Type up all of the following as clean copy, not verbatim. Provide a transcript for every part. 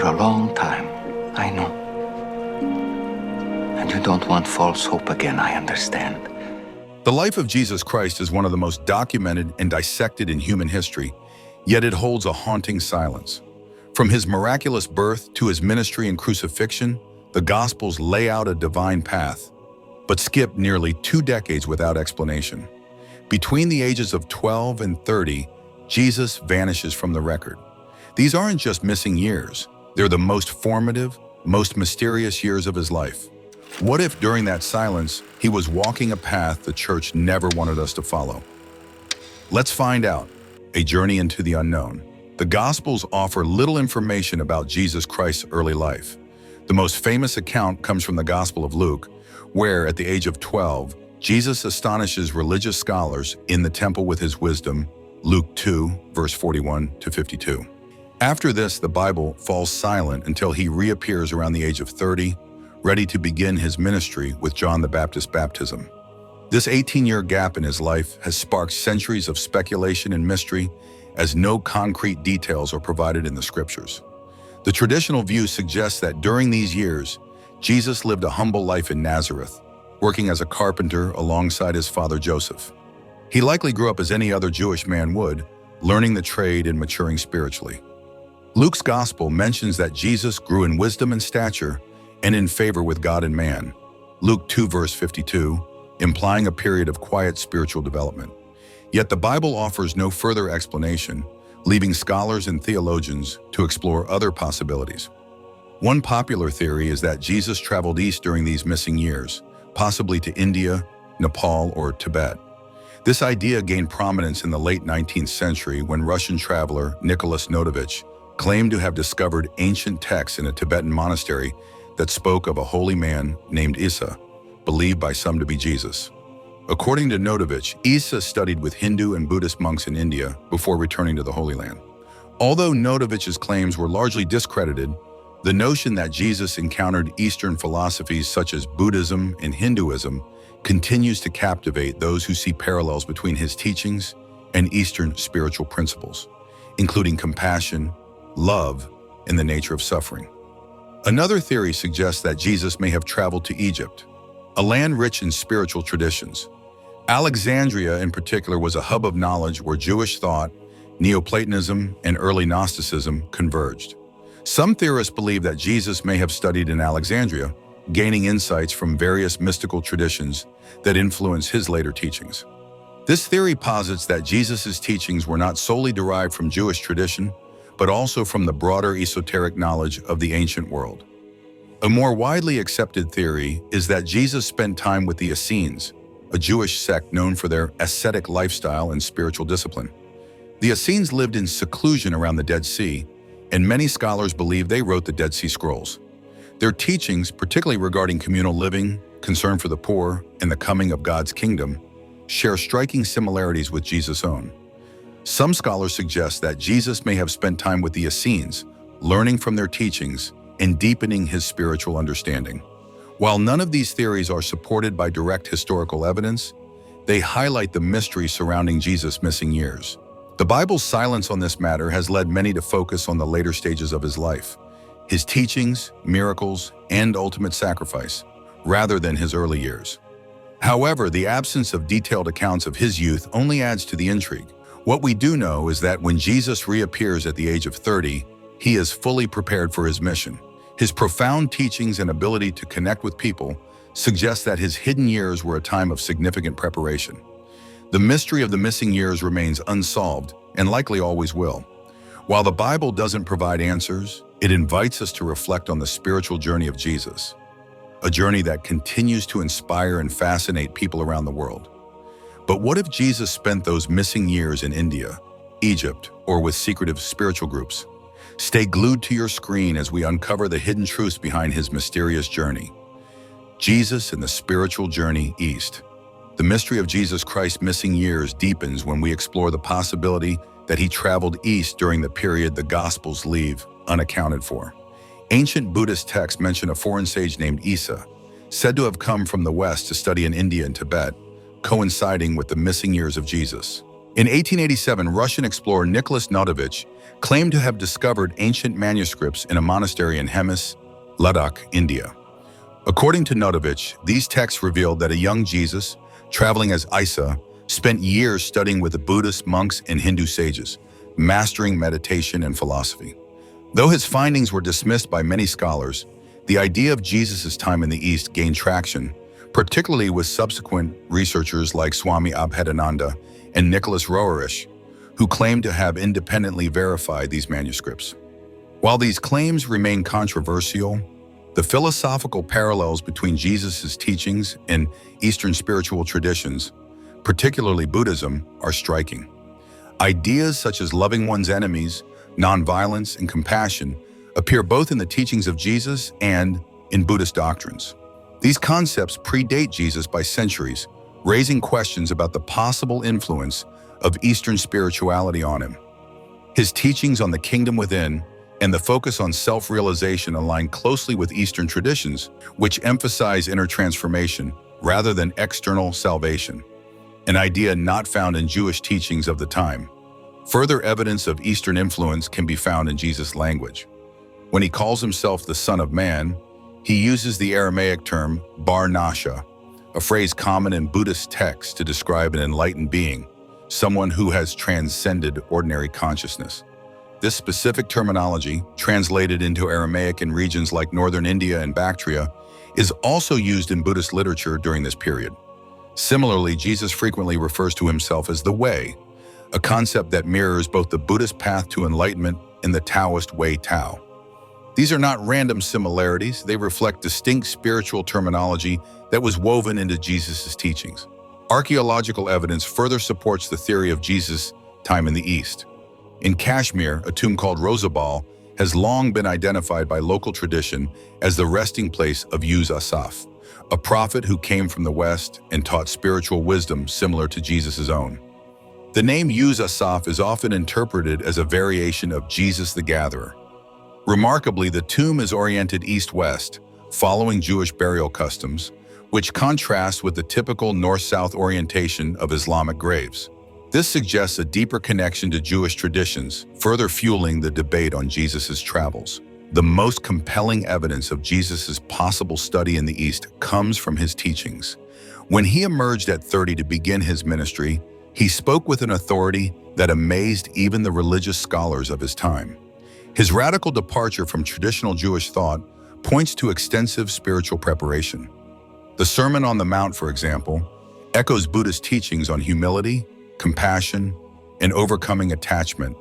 for a long time, I know. And you don't want false hope again, I understand. The life of Jesus Christ is one of the most documented and dissected in human history, yet it holds a haunting silence. From his miraculous birth to his ministry and crucifixion, the Gospels lay out a divine path, but skip nearly 2 decades without explanation. Between the ages of 12 and 30, Jesus vanishes from the record. These aren't just missing years, they're the most formative, most mysterious years of his life. What if during that silence, he was walking a path the church never wanted us to follow? Let's find out. A journey into the unknown. The Gospels offer little information about Jesus Christ's early life. The most famous account comes from the Gospel of Luke, where at the age of 12, Jesus astonishes religious scholars in the temple with his wisdom, Luke 2, verse 41 to 52. After this, the Bible falls silent until he reappears around the age of 30, ready to begin his ministry with John the Baptist's baptism. This 18-year gap in his life has sparked centuries of speculation and mystery, as no concrete details are provided in the scriptures. The traditional view suggests that during these years, Jesus lived a humble life in Nazareth, working as a carpenter alongside his father Joseph. He likely grew up as any other Jewish man would, learning the trade and maturing spiritually. Luke's gospel mentions that Jesus grew in wisdom and stature and in favor with God and man, Luke 2 verse 52, implying a period of quiet spiritual development. Yet the Bible offers no further explanation, leaving scholars and theologians to explore other possibilities. One popular theory is that Jesus traveled east during these missing years, possibly to India, Nepal, or Tibet. This idea gained prominence in the late 19th century when Russian traveler Nicholas Notovich claimed to have discovered ancient texts in a Tibetan monastery that spoke of a holy man named Isa, believed by some to be Jesus. According to Notovich, Isa studied with Hindu and Buddhist monks in India before returning to the Holy Land. Although Notovich's claims were largely discredited, the notion that Jesus encountered Eastern philosophies such as Buddhism and Hinduism continues to captivate those who see parallels between his teachings and Eastern spiritual principles, including compassion, love, and the nature of suffering. Another theory suggests that Jesus may have traveled to Egypt, a land rich in spiritual traditions. Alexandria, in particular, was a hub of knowledge where Jewish thought, Neoplatonism, and early Gnosticism converged. Some theorists believe that Jesus may have studied in Alexandria, gaining insights from various mystical traditions that influence his later teachings. This theory posits that Jesus' teachings were not solely derived from Jewish tradition, but also from the broader esoteric knowledge of the ancient world. A more widely accepted theory is that Jesus spent time with the Essenes, a Jewish sect known for their ascetic lifestyle and spiritual discipline. The Essenes lived in seclusion around the Dead Sea, and many scholars believe they wrote the Dead Sea Scrolls. Their teachings, particularly regarding communal living, concern for the poor, and the coming of God's kingdom, share striking similarities with Jesus' own. Some scholars suggest that Jesus may have spent time with the Essenes, learning from their teachings and deepening his spiritual understanding. While none of these theories are supported by direct historical evidence, they highlight the mystery surrounding Jesus' missing years. The Bible's silence on this matter has led many to focus on the later stages of his life, his teachings, miracles, and ultimate sacrifice, rather than his early years. However, the absence of detailed accounts of his youth only adds to the intrigue. What we do know is that when Jesus reappears at the age of 30, he is fully prepared for his mission. His profound teachings and ability to connect with people suggest that his hidden years were a time of significant preparation. The mystery of the missing years remains unsolved and likely always will. While the Bible doesn't provide answers, it invites us to reflect on the spiritual journey of Jesus, a journey that continues to inspire and fascinate people around the world. But what if Jesus spent those missing years in India, Egypt, or with secretive spiritual groups? Stay glued to your screen as we uncover the hidden truths behind his mysterious journey. Jesus and the spiritual journey east. The mystery of Jesus Christ's missing years deepens when we explore the possibility that he traveled east during the period the Gospels leave unaccounted for. Ancient Buddhist texts mention a foreign sage named Isa, said to have come from the West to study in India and Tibet, coinciding with the missing years of Jesus. In 1887, Russian explorer Nicholas Notovich claimed to have discovered ancient manuscripts in a monastery in Hemis, Ladakh, India. According to Notovich, these texts revealed that a young Jesus, traveling as Isa, spent years studying with the Buddhist monks and Hindu sages, mastering meditation and philosophy. Though his findings were dismissed by many scholars, the idea of Jesus' time in the East gained traction, particularly with subsequent researchers like Swami Abhedananda and Nicholas Roerich, who claimed to have independently verified these manuscripts. While these claims remain controversial, the philosophical parallels between Jesus' teachings and Eastern spiritual traditions, particularly Buddhism, are striking. Ideas such as loving one's enemies, nonviolence, and compassion appear both in the teachings of Jesus and in Buddhist doctrines. These concepts predate Jesus by centuries, raising questions about the possible influence of Eastern spirituality on him. His teachings on the kingdom within and the focus on self-realization align closely with Eastern traditions, which emphasize inner transformation rather than external salvation, an idea not found in Jewish teachings of the time. Further evidence of Eastern influence can be found in Jesus' language. When he calls himself the Son of Man, he uses the Aramaic term bar nasha, a phrase common in Buddhist texts to describe an enlightened being, someone who has transcended ordinary consciousness. This specific terminology, translated into Aramaic in regions like northern India and Bactria, is also used in Buddhist literature during this period. Similarly, Jesus frequently refers to himself as the Way, a concept that mirrors both the Buddhist path to enlightenment and the Taoist Way Tao. These are not random similarities, they reflect distinct spiritual terminology that was woven into Jesus' teachings. Archaeological evidence further supports the theory of Jesus' time in the East. In Kashmir, a tomb called Rosabal has long been identified by local tradition as the resting place of Uz Asaf, a prophet who came from the West and taught spiritual wisdom similar to Jesus' own. The name Uz Asaf is often interpreted as a variation of Jesus the Gatherer. Remarkably, the tomb is oriented east-west, following Jewish burial customs, which contrasts with the typical north-south orientation of Islamic graves. This suggests a deeper connection to Jewish traditions, further fueling the debate on Jesus' travels. The most compelling evidence of Jesus' possible study in the East comes from his teachings. When he emerged at 30 to begin his ministry, he spoke with an authority that amazed even the religious scholars of his time. His radical departure from traditional Jewish thought points to extensive spiritual preparation. The Sermon on the Mount, for example, echoes Buddhist teachings on humility, compassion, and overcoming attachment,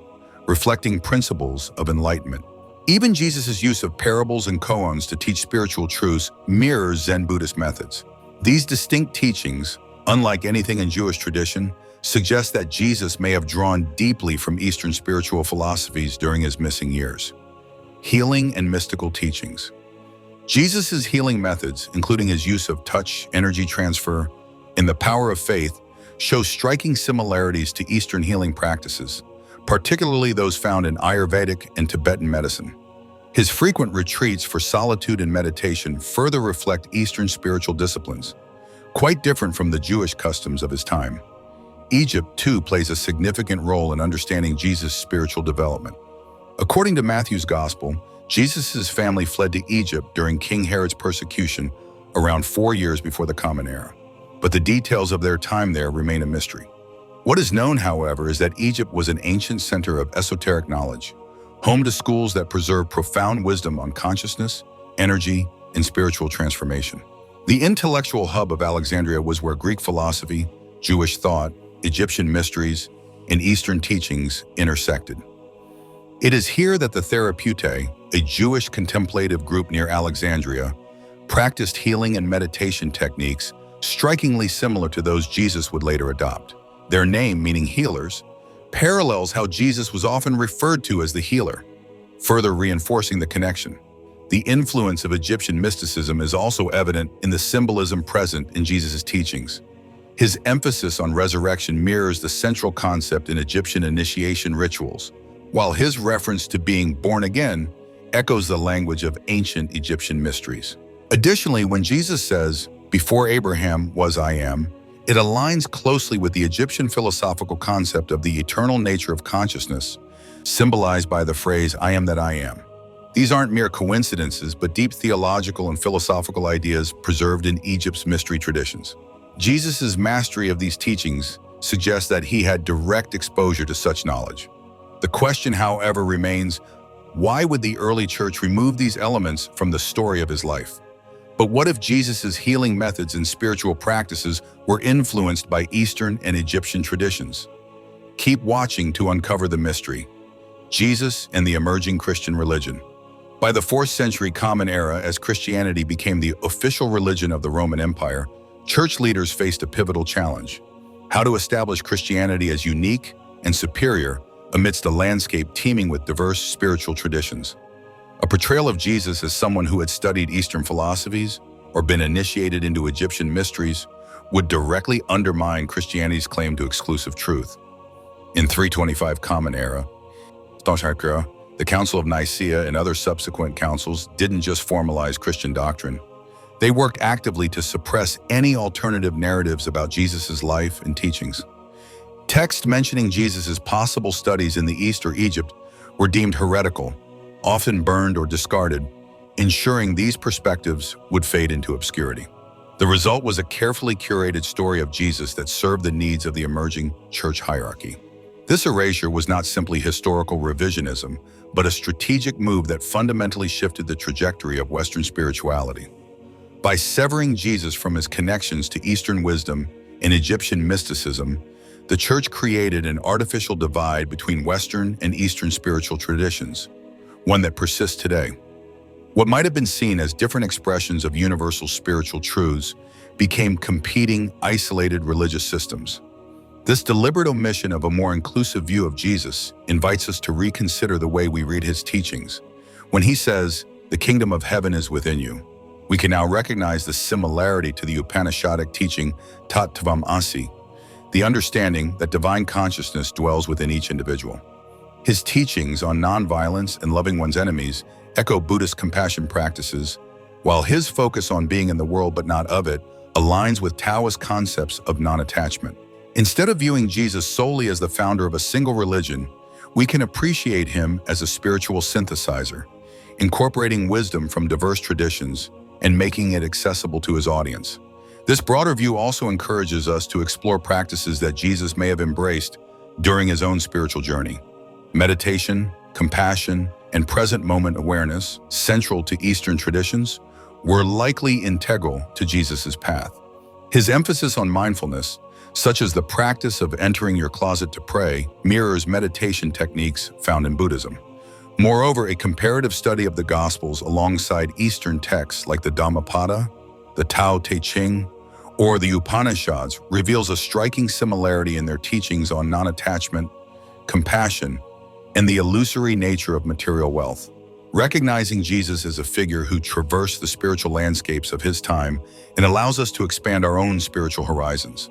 reflecting principles of enlightenment. Even Jesus' use of parables and koans to teach spiritual truths mirrors Zen Buddhist methods. These distinct teachings, unlike anything in Jewish tradition, suggest that Jesus may have drawn deeply from Eastern spiritual philosophies during his missing years. Healing and mystical teachings. Jesus' healing methods, including his use of touch, energy transfer, and the power of faith, show striking similarities to Eastern healing practices, particularly those found in Ayurvedic and Tibetan medicine. His frequent retreats for solitude and meditation further reflect Eastern spiritual disciplines, quite different from the Jewish customs of his time. Egypt, too, plays a significant role in understanding Jesus' spiritual development. According to Matthew's Gospel, Jesus' family fled to Egypt during King Herod's persecution around 4 years before the Common Era, but the details of their time there remain a mystery. What is known, however, is that Egypt was an ancient center of esoteric knowledge, home to schools that preserve profound wisdom on consciousness, energy, and spiritual transformation. The intellectual hub of Alexandria was where Greek philosophy, Jewish thought, Egyptian mysteries, and Eastern teachings intersected. It is here that the Therapeutae, a Jewish contemplative group near Alexandria, practiced healing and meditation techniques strikingly similar to those Jesus would later adopt. Their name, meaning healers, parallels how Jesus was often referred to as the healer, further reinforcing the connection. The influence of Egyptian mysticism is also evident in the symbolism present in Jesus' teachings. His emphasis on resurrection mirrors the central concept in Egyptian initiation rituals, while his reference to being born again echoes the language of ancient Egyptian mysteries. Additionally, when Jesus says, "Before Abraham was I am," It aligns closely with the Egyptian philosophical concept of the eternal nature of consciousness, symbolized by the phrase, "I am that I am." These aren't mere coincidences, but deep theological and philosophical ideas preserved in Egypt's mystery traditions. Jesus' mastery of these teachings suggests that he had direct exposure to such knowledge. The question, however, remains, why would the early church remove these elements from the story of his life? But what if Jesus' healing methods and spiritual practices were influenced by Eastern and Egyptian traditions? Keep watching to uncover the mystery. Jesus and the emerging Christian religion. By the 4th century Common Era, as Christianity became the official religion of the Roman Empire, church leaders faced a pivotal challenge: how to establish Christianity as unique and superior amidst a landscape teeming with diverse spiritual traditions. A portrayal of Jesus as someone who had studied Eastern philosophies or been initiated into Egyptian mysteries would directly undermine Christianity's claim to exclusive truth. In 325 Common Era, the Council of Nicaea and other subsequent councils didn't just formalize Christian doctrine. They worked actively to suppress any alternative narratives about Jesus' life and teachings. Texts mentioning Jesus' possible studies in the East or Egypt were deemed heretical, often burned or discarded, ensuring these perspectives would fade into obscurity. The result was a carefully curated story of Jesus that served the needs of the emerging church hierarchy. This erasure was not simply historical revisionism, but a strategic move that fundamentally shifted the trajectory of Western spirituality. By severing Jesus from his connections to Eastern wisdom and Egyptian mysticism, the church created an artificial divide between Western and Eastern spiritual traditions, one that persists today. What might have been seen as different expressions of universal spiritual truths became competing, isolated religious systems. This deliberate omission of a more inclusive view of Jesus invites us to reconsider the way we read his teachings. When he says, "The kingdom of heaven is within you," we can now recognize the similarity to the Upanishadic teaching Tat Tvam Asi, the understanding that divine consciousness dwells within each individual. His teachings on nonviolence and loving one's enemies echo Buddhist compassion practices, while his focus on being in the world but not of it aligns with Taoist concepts of non-attachment. Instead of viewing Jesus solely as the founder of a single religion, we can appreciate him as a spiritual synthesizer, incorporating wisdom from diverse traditions and making it accessible to his audience. This broader view also encourages us to explore practices that Jesus may have embraced during his own spiritual journey. Meditation, compassion, and present moment awareness, central to Eastern traditions, were likely integral to Jesus' path. His emphasis on mindfulness, such as the practice of entering your closet to pray, mirrors meditation techniques found in Buddhism. Moreover, a comparative study of the Gospels alongside Eastern texts like the Dhammapada, the Tao Te Ching, or the Upanishads reveals a striking similarity in their teachings on non-attachment, compassion, and the illusory nature of material wealth. Recognizing Jesus as a figure who traversed the spiritual landscapes of his time and allows us to expand our own spiritual horizons.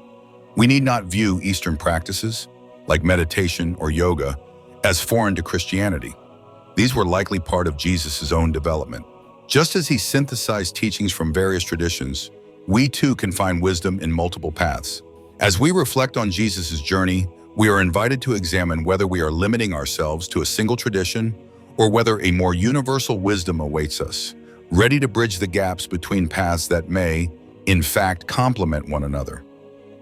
We need not view Eastern practices, like meditation or yoga, as foreign to Christianity. These were likely part of Jesus' own development. Just as he synthesized teachings from various traditions, we too can find wisdom in multiple paths. As we reflect on Jesus' journey, we are invited to examine whether we are limiting ourselves to a single tradition or whether a more universal wisdom awaits us, ready to bridge the gaps between paths that may, in fact, complement one another.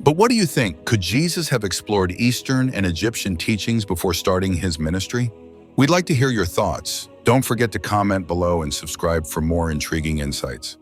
But what do you think? Could Jesus have explored Eastern and Egyptian teachings before starting his ministry? We'd like to hear your thoughts. Don't forget to comment below and subscribe for more intriguing insights.